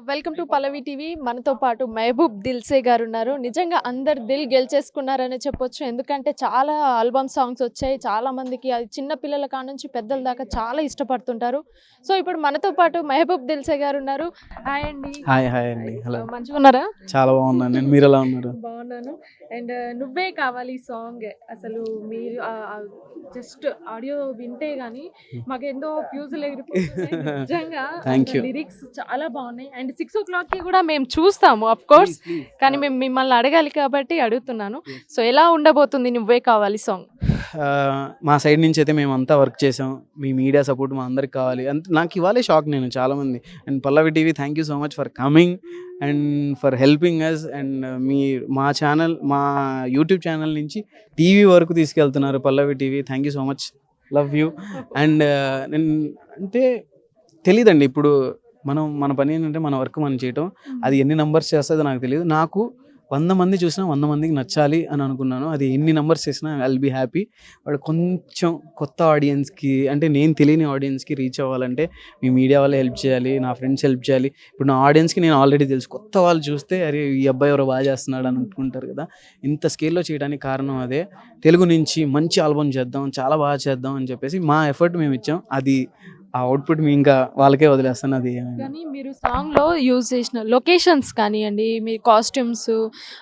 Welcome to Pallavi TV. మనతో పాటు మహబూబ్ దిల్సే గారు ఉన్నారు. నిజంగా అందరు దిల్ గెలిచేసుకున్నారనే చెప్పొచ్చు. ఎందుకంటే చాలా ఆల్బమ్ సాంగ్స్ వచ్చాయి. చాలా మందికి అది చిన్న పిల్లల కాడ నుంచి పెద్దల దాకా చాలా ఇష్టపడుతుంటారు. సో ఇప్పుడు మనతో పాటు మహబూబ్ దిల్సే గారు ఉన్నారు. హాయ్ అండి. హాయ్ హాయ్ అండి. హలో, మంచిగా ఉన్నారా? చాలా బాగున్నాను నేను. మీరు ఎలా ఉన్నారు? బాగున్నాను. అండ్ నువ్వే కావాలి సాంగ్ అసలు మీరు జస్ట్ ఆడియో వింటే గానీ మాకేందో ఫ్యూజులు ఎగిరిపోతున్నాయి. నిజంగా థ్యాంక్ యూ. లిరిక్స్ చాలా బాగున్నాయి. అండ్ 6 o'clock కూడా మేము చూస్తాము అఫ్ కోర్స్, కానీ మేము మిమ్మల్ని అడగాలి కాబట్టి అడుగుతున్నాను. సో ఎలా ఉండబోతుంది నువ్వే కావాలి సాంగ్? మా సైడ్ నుంచి అయితే మేము అంతా వర్క్ చేసాం. మీ మీడియా సపోర్ట్ మా అందరికి కావాలి. నాకు ఇవాళే షాక్ నేను చాలామంది. And Pallavi TV thank you so much for coming and for helping us. And మా ఛానల్, మా యూట్యూబ్ ఛానల్ నుంచి టీవీ వరకు తీసుకెళ్తున్నారు Pallavi TV. Thank you so much, love you. And నేను అంటే తెలీదండి, ఇప్పుడు మన పని ఏంటంటే మన వర్క్ మనం చేయటం. అది ఎన్ని నంబర్స్ చేస్తుందో నాకు తెలియదు. నాకు 100 మంది చూసినా 100 మందికి నచ్చాలి అని అనుకున్నాను. అది ఎన్ని నంబర్స్ చేసినా ఐల్ బీ హ్యాపీ. వాడు కొంచెం కొత్త ఆడియన్స్కి, అంటే నేను తెలియని ఆడియన్స్కి రీచ్ అవ్వాలంటే మీ మీడియా వాళ్ళే హెల్ప్ చేయాలి, నా ఫ్రెండ్స్ హెల్ప్ చేయాలి. ఇప్పుడు నా ఆడియన్స్కి నేను ఆల్రెడీ తెలుసు. కొత్త వాళ్ళు చూస్తే అరే ఈ అబ్బాయి ఎవరో బాగా చేస్తున్నాడు అని అనుకుంటారు కదా. ఇంత స్కేల్లో చేయడానికి కారణం అదే. తెలుగు నుంచి మంచి ఆల్బమ్ చేద్దాం, చాలా బాగా చేద్దాం అని చెప్పేసి మా ఎఫర్ట్ మేము ఇచ్చాం. అది ఆ అవుట్పుట్ మీ ఇంకా వాళ్ళకే వదిలేస్తాను. అది కానీ మీరు సాంగ్లో యూజ్ చేసిన లొకేషన్స్ కానివ్వండి, మీ కాస్ట్యూమ్స్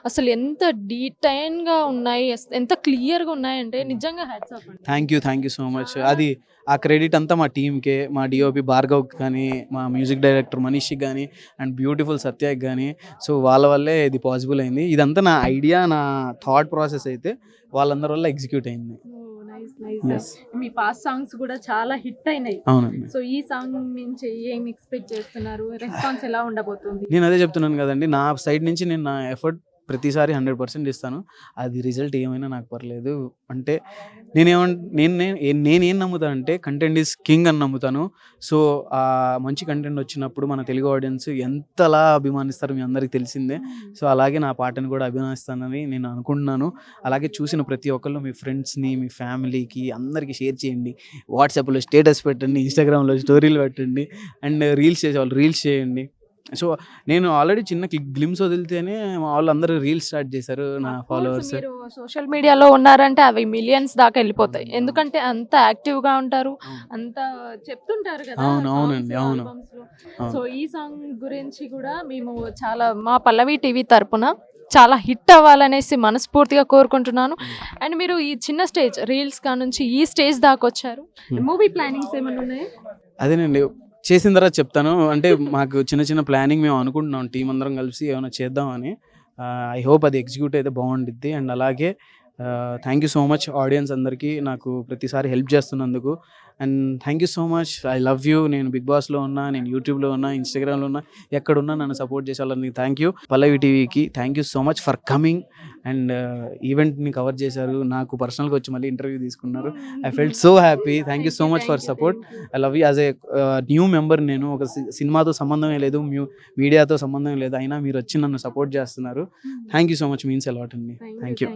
అసలు ఎంత డీటైల్గా ఉన్నాయి, ఎంత క్లియర్గా ఉన్నాయంటే నిజంగా హ్యాట్స్ ఆఫ్ అండి. Thank you so much. అది ఆ క్రెడిట్ అంతా మా టీంకే, మా డిఓపి భార్గవ్కి కానీ, మా మ్యూజిక్ డైరెక్టర్ మనీష్కి కానీ, అండ్ బ్యూటిఫుల్ సత్యకి కానీ. సో వాళ్ళ వల్లే ఇది పాసిబుల్ అయింది. ఇదంతా నా ఐడియా, నా థాట్ ప్రాసెస్ అయితే వాళ్ళందరి వల్ల ఎగ్జిక్యూట్ అయింది. Yes. మీ పాస్ట్ సాంగ్స్ కూడా చాలా హిట్ అయినాయి. అవునండి. సో ఈ సాంగ్ నుంచి ఏం ఎక్స్పెక్ట్ చేస్తున్నారు? రెస్పాన్స్ ఎలా ఉండబోతుంది? నేను అదే చెప్తున్నాను కదండి, నా సైడ్ నుంచి నేను నా ఎఫర్ట్ ప్రతిసారి 100% ఇస్తాను. అది రిజల్ట్ ఏమైనా నాకు పర్లేదు. అంటే నేనేం నమ్ముతాను అంటే కంటెంట్ ఈజ్ కింగ్ అని నమ్ముతాను. సో మంచి కంటెంట్ వచ్చినప్పుడు మన తెలుగు ఆడియన్స్ ఎంతలా అభిమానిస్తారు మీ అందరికీ తెలిసిందే. సో అలాగే నా పాటను కూడా అభిమానిస్తానని నేను అనుకుంటున్నాను. అలాగే చూసిన ప్రతి ఒక్కళ్ళు మీ ఫ్రెండ్స్ని, మీ ఫ్యామిలీకి అందరికీ షేర్ చేయండి. వాట్సాప్లో స్టేటస్ పెట్టండి, ఇన్స్టాగ్రామ్లో స్టోరీలు పెట్టండి, అండ్ రీల్స్ చేసేవాళ్ళు రీల్స్ చేయండి. సో నేను ఆల్రెడీ చిన్న గ్లిమ్స్ వదిలితేనే మా వాళ్ళందరూ రీల్స్ స్టార్ట్ చేశారు, నా ఫాలోవర్స్. మీరు సోషల్ మీడియాలో ఉన్నారంటే అవి మిలియన్స్ దాకా వెళ్ళిపోతాయి. ఎందుకంటే అంత యాక్టివ్గా ఉంటారు, అంత చెప్తుంటారు కదా. అవునండి, అవును. సో ఈ సాంగ్ గురించి కూడా మేము చాలా మా పల్లవి టీవీ తరపున చాలా హిట్ అవ్వాలనేసి మనస్ఫూర్తిగా కోరుకుంటున్నాను. అండ్ మీరు ఈ చిన్న స్టేజ్ రీల్స్ కా నుంచి ఈ స్టేజ్ దాకా వచ్చారు. మూవీ ప్లానింగ్స్ ఏమైనా ఉన్నాయి? అదేనండి, చేసిన తర్వాత చెప్తాను. అంటే మాకు చిన్న ప్లానింగ్ మేము అనుకుంటున్నాం, టీం అందరం కలిసి ఏమైనా చేద్దామని. ఐ హోప్ అది ఎగ్జిక్యూట్ అయితే బాగుండిద్ది. అండ్ అలాగే thank you so much audience అందరికీ నాకు ప్రతిసారి హెల్ప్ చేస్తున్నందుకు. And thank you so much, I love you. నేను బిగ్ బాస్లో ఉన్నా, నేను యూట్యూబ్లో ఉన్నా, ఇన్స్టాగ్రామ్లో ఉన్నా, ఎక్కడున్నా నన్ను సపోర్ట్ చేసే వాళ్ళని థ్యాంక్ యూ. పల్లవి టీవీకి thank you so much for coming. And ఈవెంట్ని కవర్ చేశారు, నాకు పర్సనల్గా వచ్చి మళ్ళీ ఇంటర్వ్యూ తీసుకున్నారు. I felt so happy. Thank you so much for support. I love you. As a new member, నేను ఒక సినిమాతో సంబంధమే లేదు, మీడియాతో సంబంధం లేదు, అయినా మీరు వచ్చి నన్ను సపోర్ట్ చేస్తున్నారు. Thank you so much, means a lot అండి. Thank you.